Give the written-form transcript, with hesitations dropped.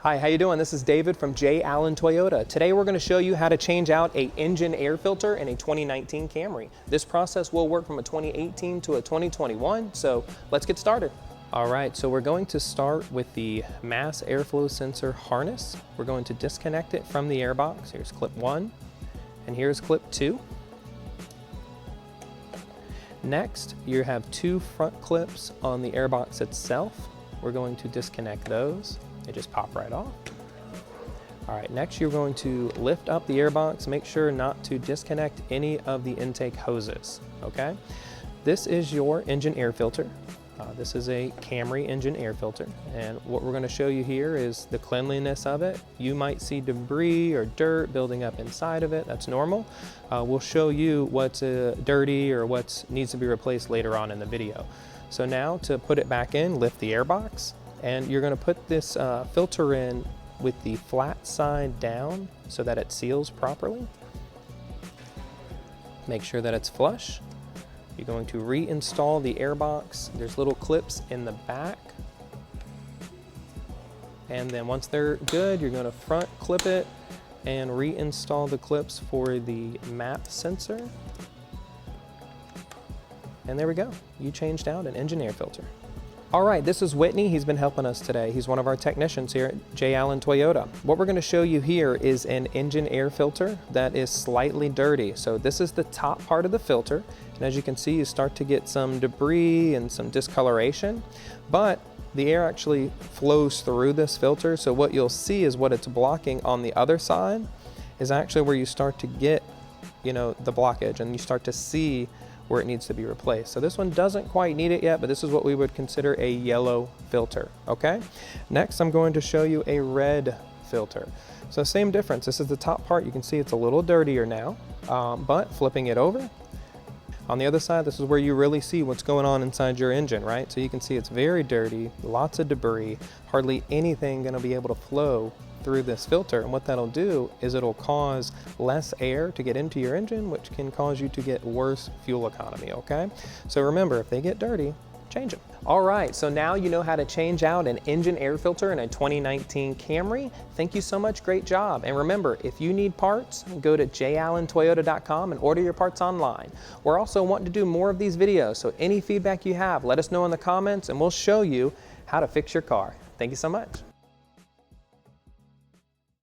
Hi, how you doing? This is David from J. Allen Toyota. Today we're going to show you how to change out an engine air filter in a 2019 Camry. This process will work from a 2018 to a 2021, so let's get started. All right, so we're going to start with the mass airflow sensor harness. We're going to disconnect it from the airbox. Here's clip 1, and here's clip 2. Next, you have 2 front clips on the airbox itself. We're going to disconnect those. They just pop right off. All right, next you're going to lift up the airbox. Make sure not to disconnect any of the intake hoses, okay? This is your engine air filter. This is a Camry engine air filter, and what we're going to show you here is the cleanliness of it. You might see debris or dirt building up inside of it. That's normal. We'll show you what's dirty or what needs to be replaced later on in the video. So now to put it back in, lift the airbox, and you're going to put this filter in with the flat side down so that it seals properly. Make sure that it's flush. You're going to reinstall the airbox. There's little clips in the back. And then once they're good, you're going to front clip it and reinstall the clips for the map sensor. And there we go. You changed out an engine air filter. All right, this is Whitney. He's been helping us today. He's one of our technicians here at J. Allen Toyota. What we're going to show you here is an engine air filter that is slightly dirty. So this is the top part of the filter. And as you can see, you start to get some debris and some discoloration, but the air actually flows through this filter. So what you'll see is what it's blocking on the other side is actually where you start to get, the blockage, and you start to see where it needs to be replaced. So this one doesn't quite need it yet, but this is what we would consider a yellow filter, okay? Next, I'm going to show you a red filter. So same difference. This is the top part. You can see it's a little dirtier now, but flipping it over, on the other side, this is where you really see what's going on inside your engine, right? So you can see it's very dirty, lots of debris, hardly anything gonna be able to flow through this filter. And what that'll do is it'll cause less air to get into your engine, which can cause you to get worse fuel economy, okay? So remember, if they get dirty, change them. All right, so now you know how to change out an engine air filter in a 2019 Camry. Thank you so much, great job. And remember, if you need parts, go to jallentoyota.com and order your parts online. We're also wanting to do more of these videos, so any feedback you have, let us know in the comments and we'll show you how to fix your car. Thank you so much.